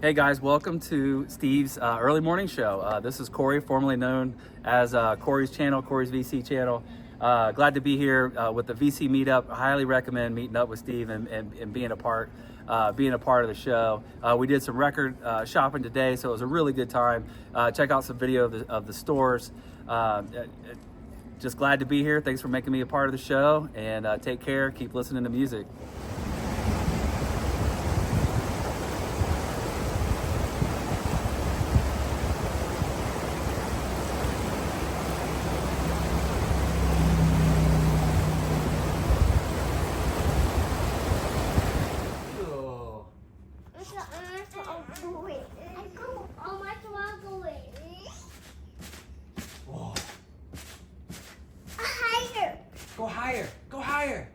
Hey guys, welcome to Steve's early morning show. This is Corey, formerly known as Corey's channel, Corey's VC channel. Glad to be here with the VC meetup. I highly recommend meeting up with Steve and being a part of the show. We did some record shopping today, so it was a really good time. Check out some video of the stores. Just glad to be here. Thanks for making me a part of the show, and take care. Keep listening to music. Go higher. Go higher.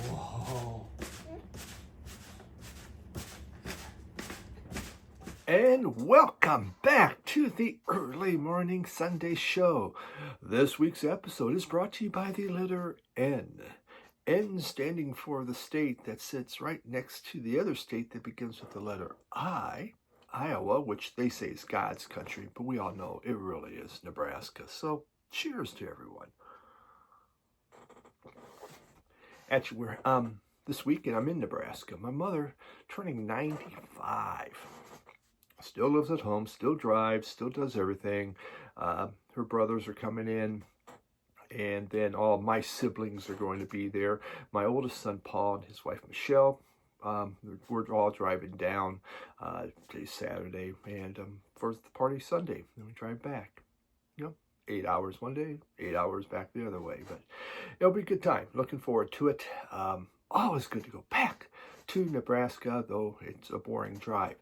Whoa. And welcome back to the Early Morning Sunday Show. This week's episode is brought to you by the letter N. N standing for the state that sits right next to the other state that begins with the letter I. Iowa, which they say is God's country, but we all know it really is Nebraska. So cheers to everyone. Actually, we're this weekend I'm in Nebraska. My mother turning 95. Still lives at home, still drives, still does everything. Her brothers are coming in, and then all my siblings are going to be there. My oldest son Paul and his wife Michelle. We're all driving down today's Saturday, and for the party Sunday, then we drive back. 8 hours one day, 8 hours back the other way, but it'll be a good time. Looking forward to it. Always good to go back to Nebraska, though it's a boring drive.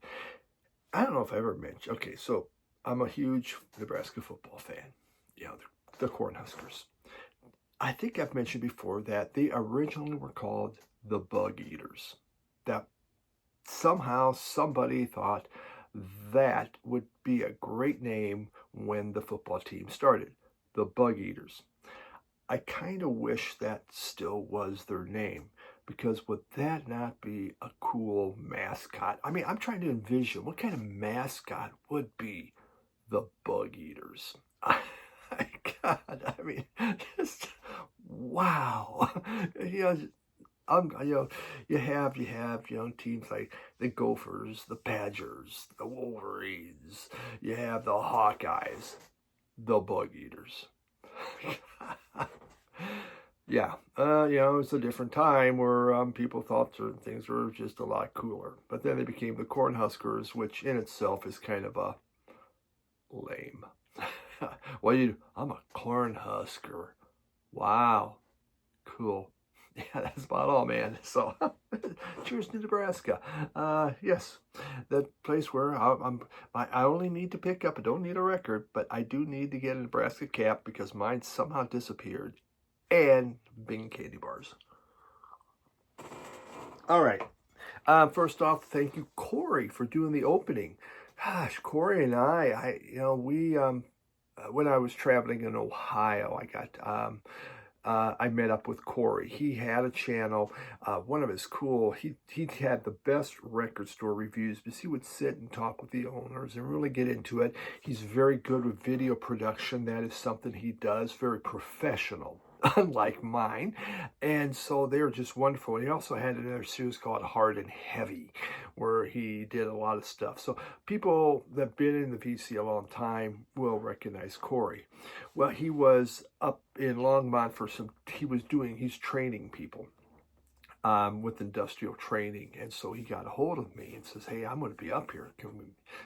I don't know if I ever mentioned. Okay, so I'm a huge Nebraska football fan. The Cornhuskers. I think I've mentioned before that they originally were called the Bug Eaters. That somehow somebody thought that would be a great name when the football team started, the Bug Eaters. I kind of wish that still was their name, because would that not be a cool mascot? I mean, I'm trying to envision what kind of mascot would be the Bug Eaters. God, I mean, just wow. You have teams like the Gophers, the Badgers, the Wolverines. You have the Hawkeyes, the Bug Eaters. Yeah, it's a different time where people thought certain things were just a lot cooler. But then they became the Cornhuskers, which in itself is kind of a lame. I'm a Cornhusker. Wow, cool. Yeah, that's about all, man. So, cheers to Nebraska. Yes, the place where I only need to pick up. I don't need a record, but I do need to get a Nebraska cap because mine somehow disappeared. And Bing candy bars. All right. First off, thank you, Corey, for doing the opening. Gosh, Corey and we when I was traveling in Ohio, I met up with Corey. He had a channel. One of his he had the best record store reviews because he would sit and talk with the owners and really get into it. He's very good with video production. That is something he does, very professional, unlike mine. And so they're just wonderful. He also had another series called Hard and Heavy, where he did a lot of stuff. So people that have been in the VC a long time will recognize Corey. Well, he was up in Longmont he's training people with industrial training. And so he got a hold of me and says, hey, I'm going to be up here.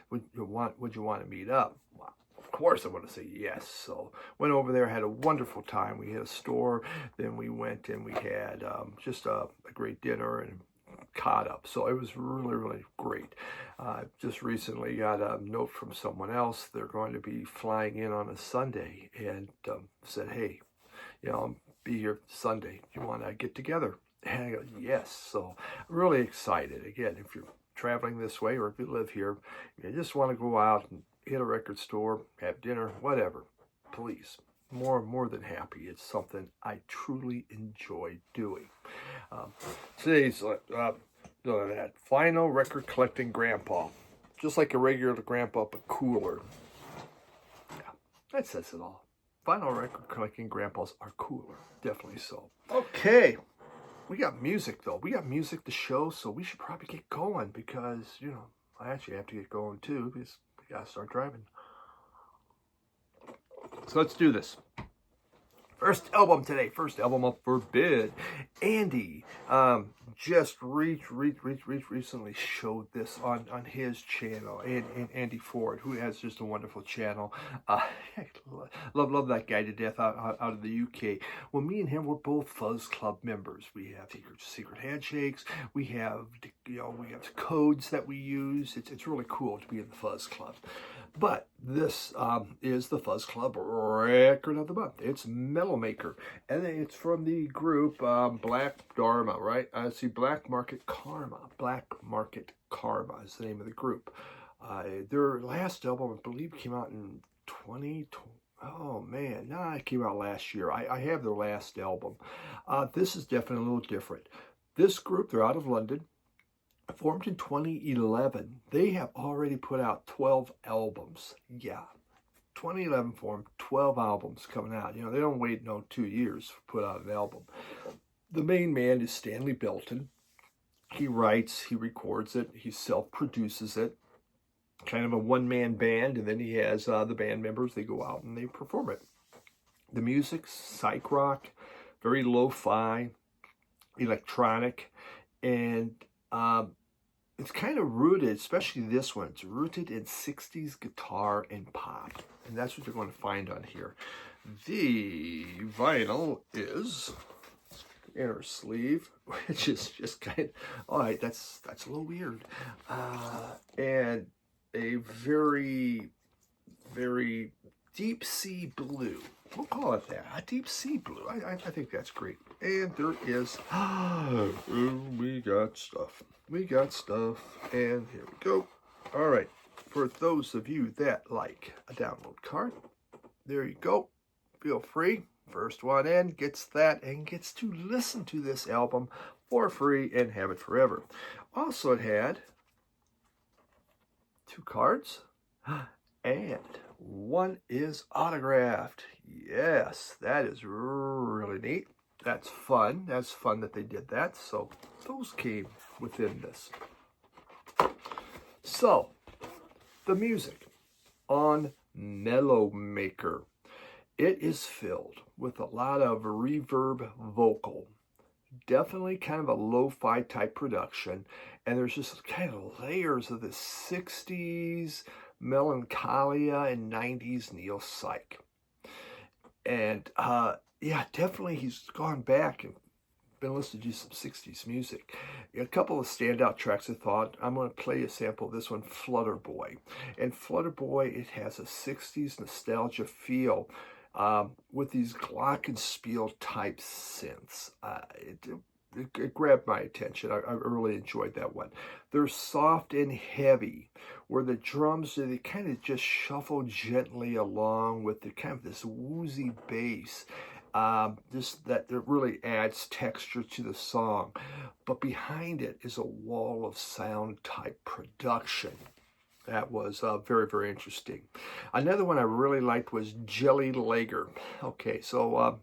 Would you want to meet up? Well, of course I want to say yes. So went over there, had a wonderful time. We hit a store, then we went and we had just a great dinner and caught up. So it was really, really great. Just recently got a note from someone else. They're going to be flying in on a Sunday and said, hey, I'll be here Sunday. You want to get together? And I go, yes. So really excited. Again, if you're traveling this way or if you live here, you just want to go out and hit a record store, have dinner, whatever, please more than happy. It's something I truly enjoy doing. Today's that vinyl record collecting grandpa, just like a regular grandpa, but cooler. Yeah, that says it all. Vinyl record collecting grandpas are cooler, definitely so. Okay, we got music though. We got music to show, so we should probably get going because I actually have to get going too because we gotta start driving. So let's do this. First album today, first album up for bid. Andy just recently showed this on his channel, and Andy Ford, who has just a wonderful channel. Love that guy to death out of the UK. Well, me and him, we're both Fuzz Club members. We have secret handshakes. We have we have codes that we use. It's really cool to be in the Fuzz Club. But this is the Fuzz Club record of the month. It's Mellow Maker, and it's from the group Black Dharma, right? See, Black Market Karma. Black Market Karma is the name of the group. Their last album, I believe, came out in 2020. Oh man, no, it came out last year. I have their last album. This is definitely a little different. This group, they're out of London. Formed in 2011, they have already put out 12 albums. Yeah, 2011 formed, 12 albums coming out. They don't wait 2 years to put out an album. The main man is Stanley Belton. He writes, he records it, he self-produces it. Kind of a one-man band, and then he has the band members. They go out and they perform it. The music, psych rock, very lo-fi, electronic, and it's kind of rooted, especially this one, it's rooted in 60s guitar and pop. And that's what you're going to find on here. The vinyl is inner sleeve, which is just kind of, all right, that's a little weird. And a very, very deep sea blue. We'll call it that, a deep sea blue. I think that's great. And there is, we got stuff. We got stuff, and here we go. All right, for those of you that like a download card, there you go. Feel free. First one in gets that and gets to listen to this album for free and have it forever. Also, it had 2 cards, and one is autographed. Yes, that is really neat. That's fun. That's fun that they did that. So those came within this. So the music on Mellow Maker. It is filled with a lot of reverb vocal. Definitely kind of a lo-fi type production. And there's just kind of layers of the 60s melancholia and 90s neo-psych. And yeah, definitely he's gone back and been listening to some 60s music. A couple of standout tracks I thought. I'm going to play a sample of this one, Flutter Boy. And Flutter Boy, it has a 60s nostalgia feel with these glockenspiel type synths. It grabbed my attention. I really enjoyed that one. They're soft and heavy, where the drums, they kind of just shuffle gently along with the kind of this woozy bass. Just that really adds texture to the song. But behind it is a wall of sound type production. That was very, very interesting. Another one I really liked was Jelly Lager. Okay, so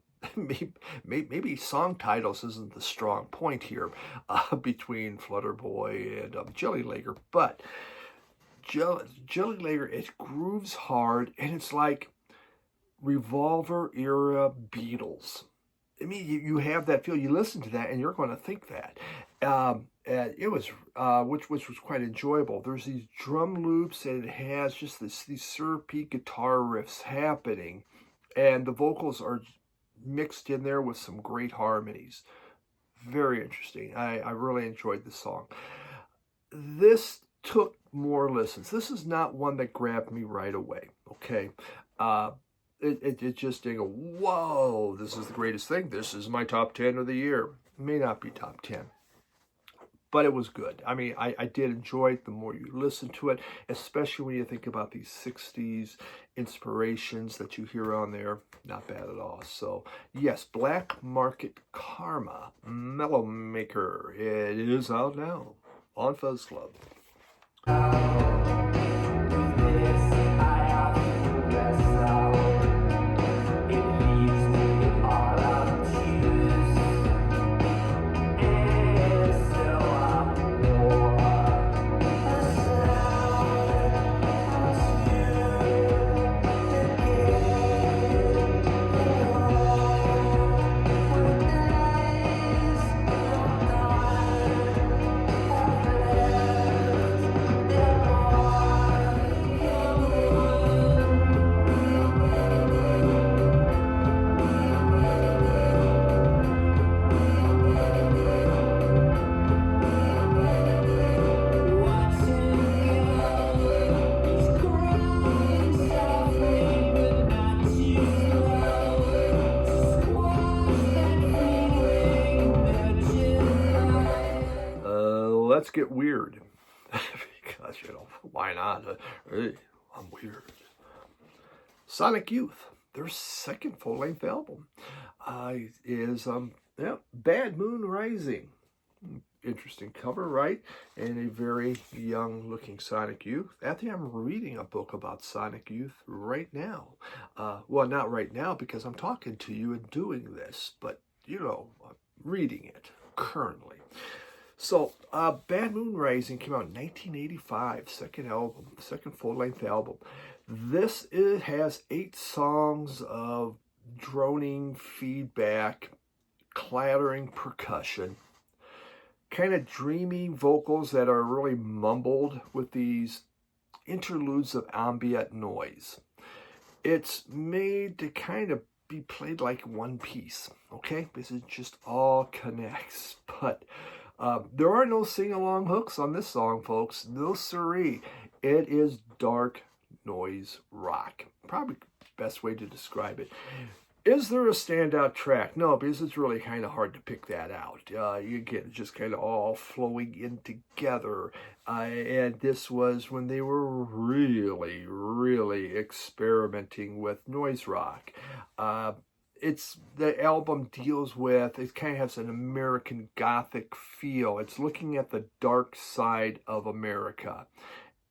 maybe song titles isn't the strong point here between Flutter Boy and Jelly Lager, but Jelly Lager, it grooves hard, and it's like Revolver era Beatles. I mean, you have that feel. You listen to that, and you're going to think that. And it was, which was quite enjoyable. There's these drum loops, and it has just these syrupy guitar riffs happening, and the vocals are mixed in there with some great harmonies. Very interesting. I really enjoyed the song. This took more listens. This is not one that grabbed me right away. Okay. It just didn't go, whoa, this is the greatest thing. This is my top 10 of the year. It may not be top 10. but it was good. I mean, I did enjoy it the more you listen to it, especially when you think about these 60s inspirations that you hear on there. Not bad at all. So, yes, Black Market Karma, Mellow Maker. It is out now on Fuzz Club. Let's get weird. Because, why not? Hey, I'm weird. Sonic Youth, their second full-length album, is Bad Moon Rising. Interesting cover, right? And a very young-looking Sonic Youth. Actually, I'm reading a book about Sonic Youth right now. Well, not right now because I'm talking to you and doing this, but, I'm reading it currently. So, Bad Moon Rising came out in 1985, second full-length album. This has 8 songs of droning feedback, clattering percussion, kind of dreamy vocals that are really mumbled with these interludes of ambient noise. It's made to kind of be played like one piece, okay? This is just all connects, but there are no sing-along hooks on this song, folks. No siree. It is dark noise rock. Probably the best way to describe it. Is there a standout track? No, because it's really kind of hard to pick that out. You get just kind of all flowing in together. And this was when they were really, really experimenting with noise rock. The album deals with, it kind of has an American Gothic feel. It's looking at the dark side of America.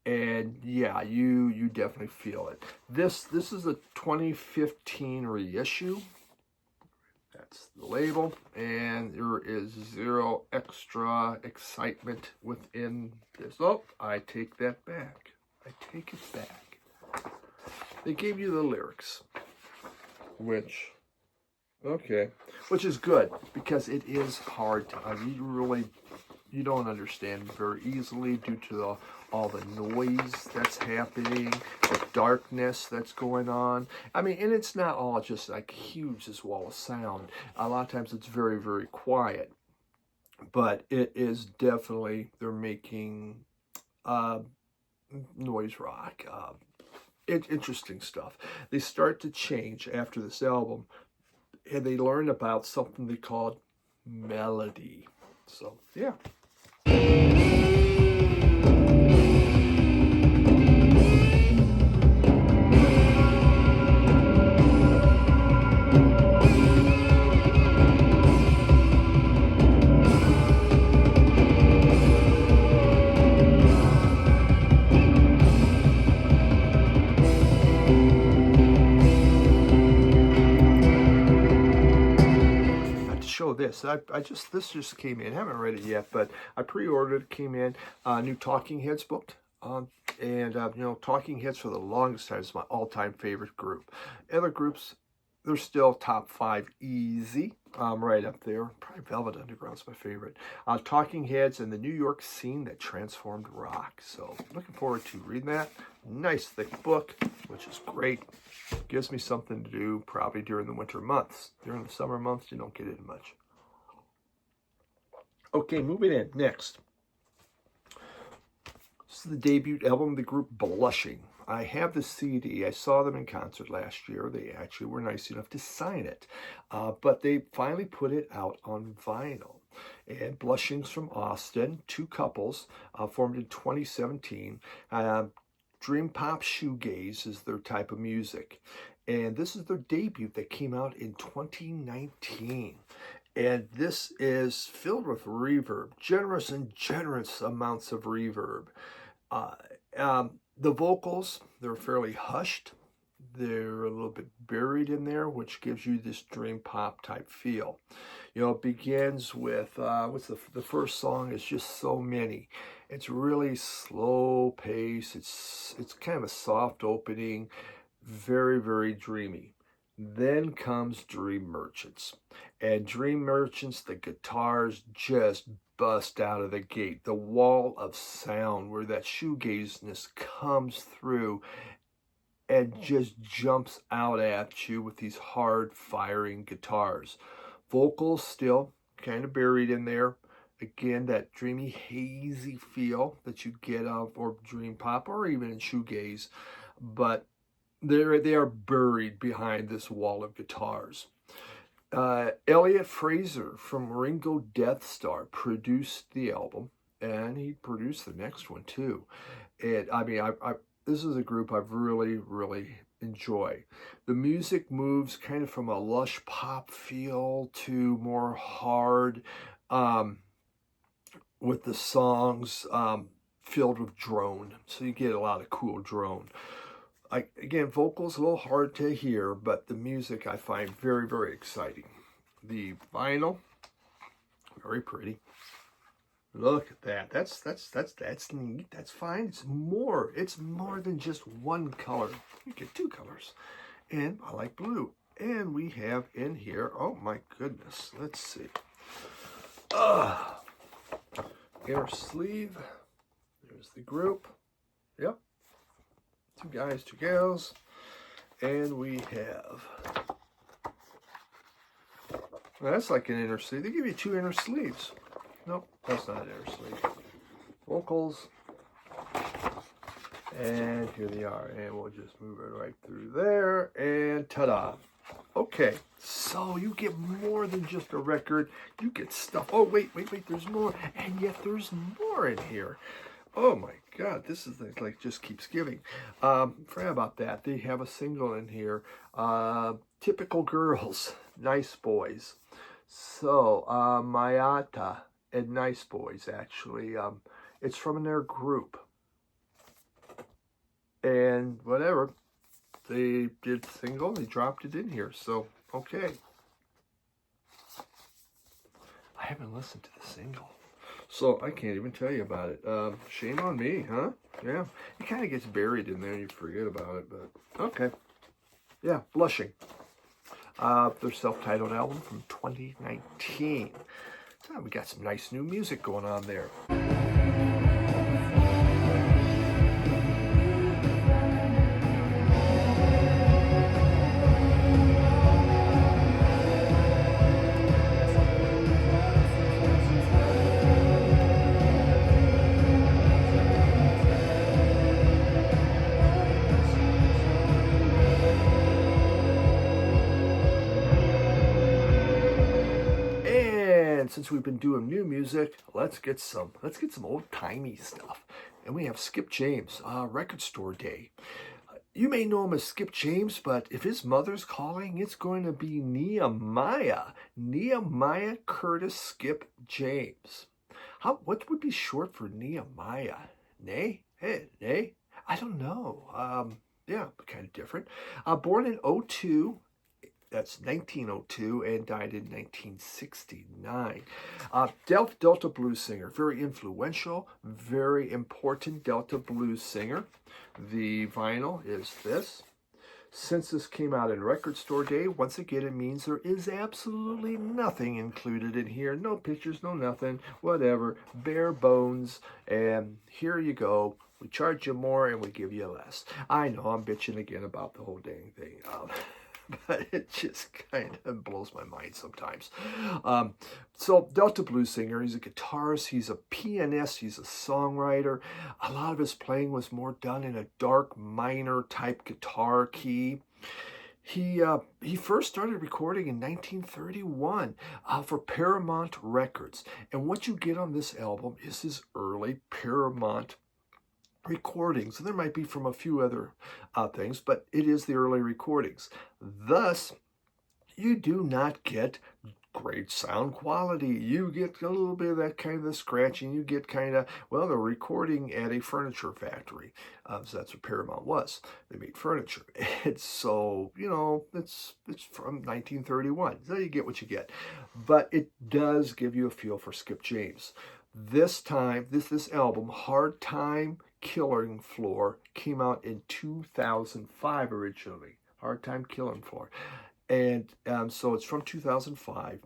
And yeah, you definitely feel it. This is a 2015 reissue. That's the label. And there is zero extra excitement within this. Oh, I take that back. I take it back. They gave you the lyrics, which is good because it is hard to, you don't understand very easily due to all the noise that's happening, the darkness that's going on. I mean, and it's not all just like huge, this wall of sound. A lot of times it's very, very quiet, but it is definitely, they're making noise rock. Interesting stuff. They start to change after this album, and they learn about something they called melody. So, yeah. This this just came in. I haven't read it yet, but I pre-ordered. It came in. New Talking Heads book, and Talking Heads for the longest time is my all-time favorite group. Other groups, they're still top 5 easy. Right up there. Probably Velvet Underground's my favorite. Talking Heads and the New York scene that transformed rock. So looking forward to reading that. Nice thick book, which is great. Gives me something to do probably during the winter months. During the summer months, you don't get it much. Okay, moving in. Next. This is the debut album of the group Blushing. I have the CD. I saw them in concert last year. They actually were nice enough to sign it. But they finally put it out on vinyl. And Blushing's from Austin, two couples, formed in 2017. Dream pop shoegaze is their type of music. And this is their debut that came out in 2019. And this is filled with reverb, generous amounts of reverb. The vocals, they're fairly hushed. They're a little bit buried in there, which gives you this dream pop type feel. You know, it begins with, what's the first song is just So Many. It's really slow pace. It's kind of a soft opening, very, very dreamy. Then comes Dream Merchants. And Dream Merchants, the guitars just bust out of the gate. The wall of sound where that shoegazeness comes through and just jumps out at you with these hard firing guitars. Vocals still kind of buried in there. Again, that dreamy, hazy feel that you get out or dream pop or even in shoegaze, but they are buried behind this wall of guitars. Elliot Fraser from Ringo Death Star produced the album, and he produced the next one too. And I mean, this is a group I've really, really enjoyed. The music moves kind of from a lush pop feel to more hard, with the songs filled with drone. So you get a lot of cool drone. Again, vocals a little hard to hear, but the music I find very, very exciting. The vinyl, very pretty. Look at that. That's neat. That's fine. It's more than just one color. You get two colors. And I like blue. And we have in here, oh my goodness. Let's see. Inner sleeve. There's the group. Yep. Two guys, two gals. And we have, well, that's like an inner sleeve. They give you two inner sleeves. Nope, that's not an inner sleeve. Vocals. And here they are. And we'll just move it right through there. And ta-da. Okay, so you get more than just a record. You get stuff. Oh, wait, there's more. And yet there's more in here. Oh my God, this is like just keeps giving. Forget about that. They have a single in here. Typical Girls, Nice Boys. So, Mayata and Nice Boys, actually. It's from their group. And whatever. They did single, they dropped it in here. So, okay. I haven't listened to the single. So I can't even tell you about it. Shame on me, huh? Yeah. It kind of gets buried in there and you forget about it, but okay. Yeah, Blushing. Their self-titled album from 2019. So we got some nice new music going on there. Since we've been doing new music, let's get some old-timey stuff. And we have Skip James, Record Store Day. You may know him as Skip James, but if his mother's calling, it's going to be Nehemiah Curtis Skip James. What would be short for Nehemiah? Nay? Hey, nay? I don't know. Yeah, kind of different. Born in 02. That's 1902, and died in 1969. Delta blues singer, very influential, very important Delta blues singer. The vinyl is this. Since this came out in Record Store Day, once again, it means there is absolutely nothing included in here. No pictures, no nothing, whatever, bare bones, and here you go. We charge you more and we give you less. I know I'm bitching again about the whole dang thing. But it just kind of blows my mind sometimes. So Delta blues singer, he's a guitarist, he's a pianist, he's a songwriter. A lot of his playing was more done in a dark minor type guitar key. He first started recording in 1931 for Paramount Records. And what you get on this album is his early Paramount recordings. And there might be from a few other things, but it is the early recordings. Thus, you do not get great sound quality. You get a little bit of that kind of the scratching. You get kind of, well, they're recording at a furniture factory. So that's what Paramount was. They made furniture. And so, it's from 1931. So you get what you get. But it does give you a feel for Skip James. This time, this album, Hard Time Killing Floor, came out in 2005 originally. Hard Time Killing Floor. And so it's from 2005,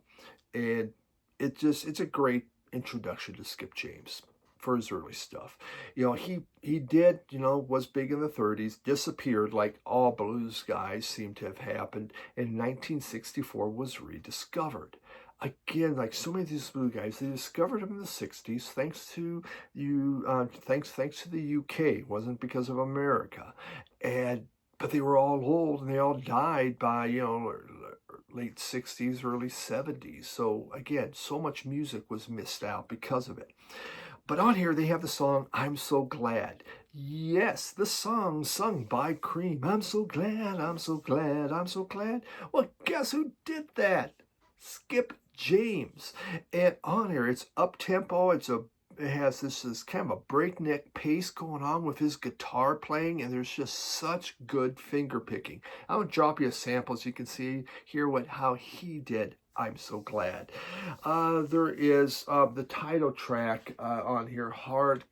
and it's a great introduction to Skip James for his early stuff. He did, was big in the 30s, disappeared like all blues guys seem to have happened, and in 1964 was rediscovered. Again, like so many of these blues guys, they discovered him in the 60s thanks to thanks to the UK. It wasn't because of America. But they were all old, and they all died by, late 60s, early 70s. So again, so much music was missed out because of it. But on here, they have the song, I'm So Glad. Yes, the song sung by Cream. I'm so glad, I'm so glad, I'm so glad. Well, guess who did that? Skip James. And on here, it's up-tempo. It has this kind of a breakneck pace going on with his guitar playing, and there's just such good finger picking. I'll drop you a sample so you can hear how he did I'm So Glad. There is the title track on here, Hard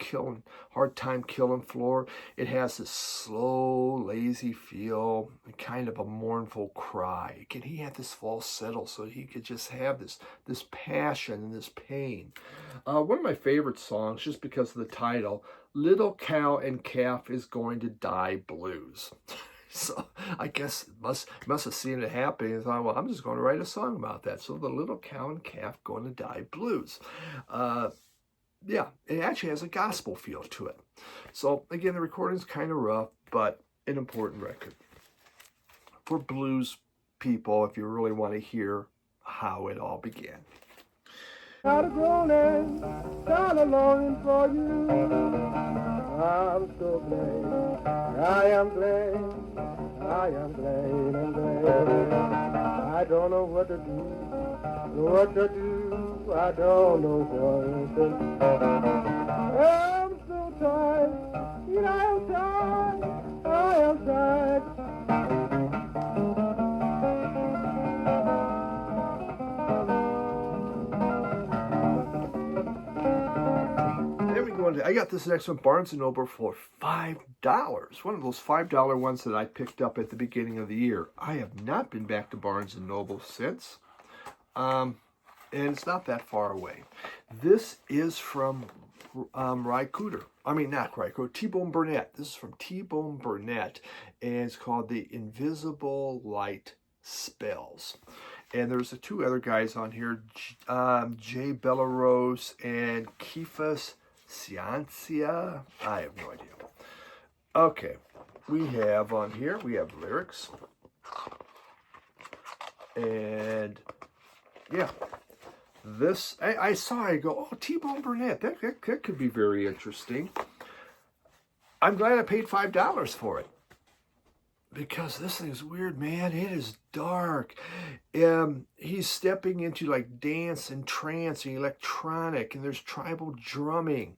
Time Killing Floor. It has this slow, lazy feel, kind of a mournful cry. And he had this falsetto, so he could just have this passion and this pain. One of my favorite songs, just because of the title, Little Cow and Calf is Going to Die Blues. So I guess must have seen it happening and thought, well, I'm just going to write a song about that. So the Little Cow and Calf Going to Die Blues. Yeah, it actually has a gospel feel to it. So again, the recording's kind of rough, but an important record for blues people if you really want to hear how it all began. Not a groaning, not a longing for you. I'm so glad, I am glad, I am glad and glad. I don't know what to do, I don't know what to do. I'm so tired, I am tired, I am tired. I got this next one, Barnes & Noble, for $5. One of those $5 ones that I picked up at the beginning of the year. I have not been back to Barnes & Noble since. And it's not that far away. This is from T-Bone Burnett. This is from T-Bone Burnett, and it's called The Invisible Light Spells. And there's the two other guys on here, Jay Bellerose and Kephas Ciancia. I have no idea. Okay, we have lyrics. And yeah, this, I go, oh, T-Bone Burnett, that could be very interesting. I'm glad I paid $5 for it. Because this thing's weird, man. It is dark. He's stepping into like dance and trance and electronic, and there's tribal drumming.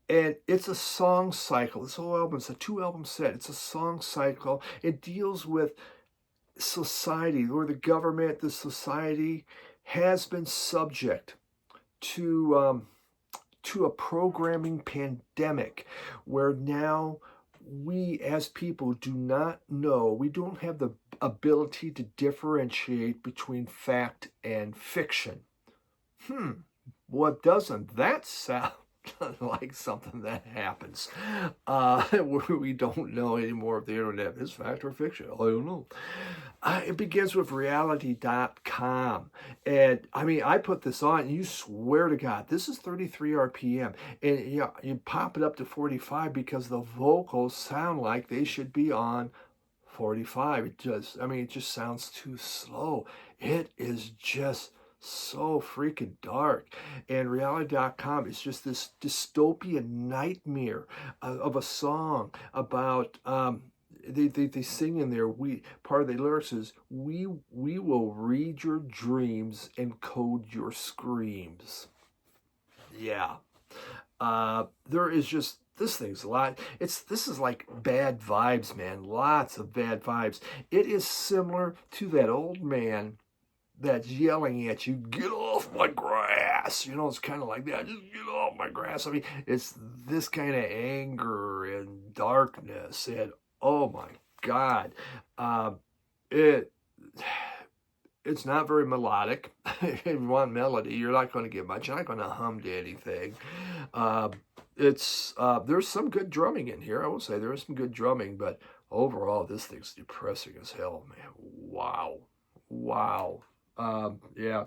And it's a song cycle. This whole album, it's a 2-album set. It's a song cycle. It deals with society, or the government, the society has been subject to a programming pandemic where now we as people do not know, we don't have the ability to differentiate between fact and fiction. What doesn't that sound like something that happens? We don't know anymore if the internet is fact or fiction. I don't know. It begins with reality.com. And I mean, I put this on and you swear to God, this is 33 RPM. And you pop it up to 45 because the vocals sound like they should be on 45. It just sounds too slow. It is just so freaking dark. And reality.com is just this dystopian nightmare of a song about, they sing in there, part of the lyrics is, we will read your dreams and code your screams. Yeah. There is just, this thing's a lot. This is like bad vibes, man. Lots of bad vibes. It is similar to that old man that's yelling at you, get off my grass. It's kind of like that. Just get off my grass. It's this kind of anger and darkness. And oh my God. It's not very melodic. If you want melody, you're not going to get much. You're not going to hum to anything. There's some good drumming in here. I will say there is some good drumming, but overall, this thing's depressing as hell, man. Wow.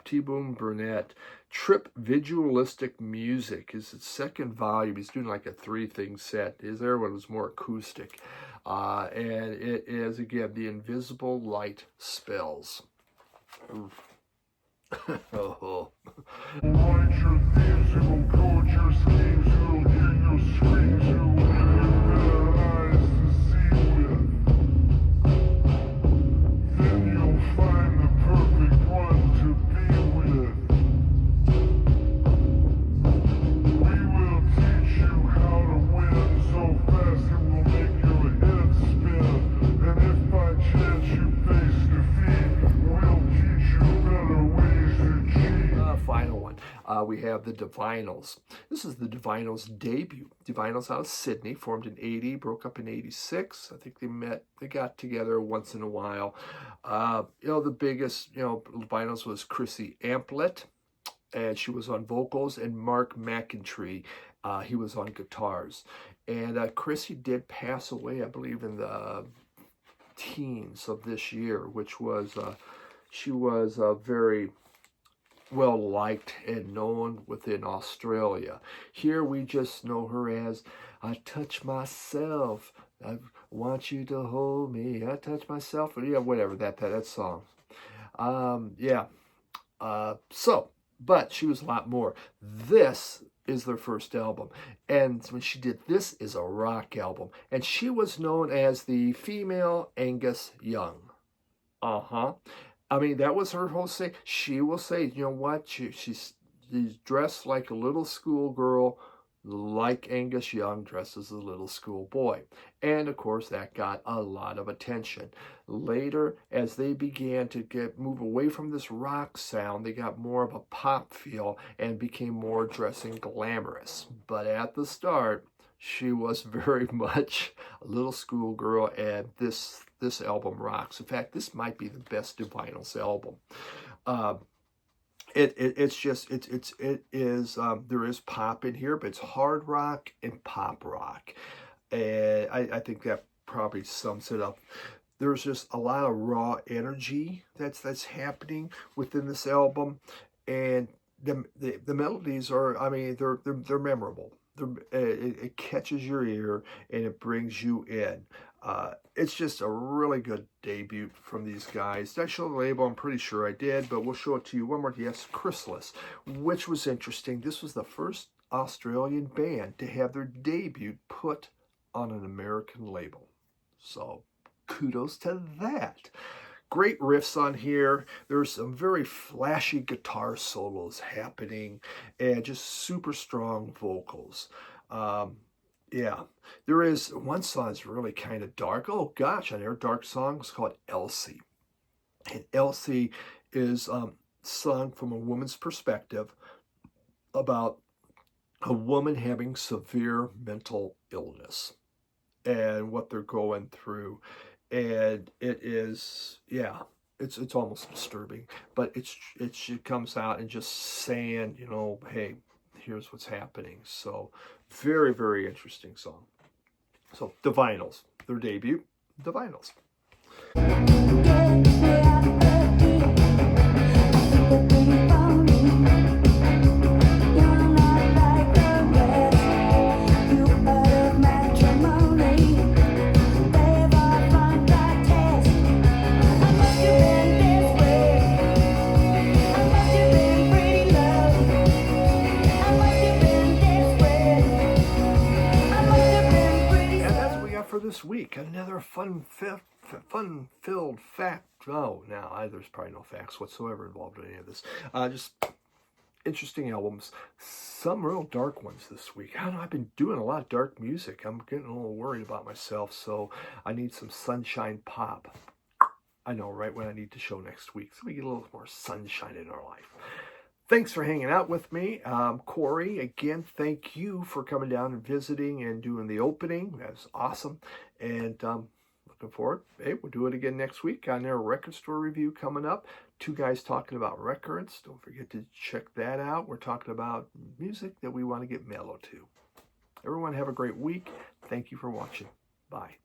T-Boone Burnett. Trip Visualistic Music is its second volume. He's doing like a 3-thing set. His other one was more acoustic. And it is, again, The Invisible Light Spells. Oh. Write your themes, who will code your schemes, who will hear your screams, who will give you better eyes to see with. Then you'll find the perfect one to be with. We will teach you how to win so fast it will make your head spin. And if by chance you face defeat, we'll teach you better ways to cheat. Final one. We have the Divinyls. This is the Divinyls debut. Divinyls out of Sydney, formed in 80, broke up in 86. I think they got together once in a while. The biggest, Divinyls was Chrissy Amplet, and she was on vocals, and Mark McIntree, he was on guitars. And Chrissy did pass away, I believe, in the teens of this year, which was, she was very well liked and known within Australia. Here we just know her as I touch myself, I want you to hold me, I touch myself, whatever that song. But she was a lot more. This is their first album, and when she did, this is a rock album, and she was known as the female Angus Young. That was her whole say. She will say, you know what? She's dressed like a little schoolgirl, like Angus Young dresses as a little schoolboy. And of course, that got a lot of attention. Later, as they began to move away from this rock sound, they got more of a pop feel and became more dressing glamorous. But at the start, she was very much a little schoolgirl, and this album rocks. In fact, this might be the best Divinyls album. There is pop in here, but it's hard rock and pop rock. And I think that probably sums it up. There's just a lot of raw energy that's happening within this album, and the melodies are, they're memorable. It catches your ear and it brings you in. It's just a really good debut from these guys. Did I show the label? I'm pretty sure I did, but we'll show it to you one more. Yes, Chrysalis, which was interesting. This was the first Australian band to have their debut put on an American label. So kudos to that. Great riffs on here. There's some very flashy guitar solos happening and just super strong vocals. There is one song that's really kind of dark. Oh gosh, on their dark song is called Elsie. And Elsie is sung from a woman's perspective about a woman having severe mental illness and what they're going through. And it is, it's almost disturbing, but she comes out and just saying, hey, here's what's happening. So very, very interesting song. So Divinyls, their debut, Divinyls. this week. Another fun-filled fact. Oh, now there's probably no facts whatsoever involved in any of this. Just interesting albums. Some real dark ones this week. I don't know, I've been doing a lot of dark music. I'm getting a little worried about myself, so I need some sunshine pop. I know, right when I need to show next week. So we get a little more sunshine in our life. Thanks for hanging out with me. Corey, again, thank you for coming down and visiting and doing the opening. That was awesome. And looking forward. Hey, we'll do it again next week on their record store review coming up. Two guys talking about records. Don't forget to check that out. We're talking about music that we want to get mellow to. Everyone have a great week. Thank you for watching. Bye.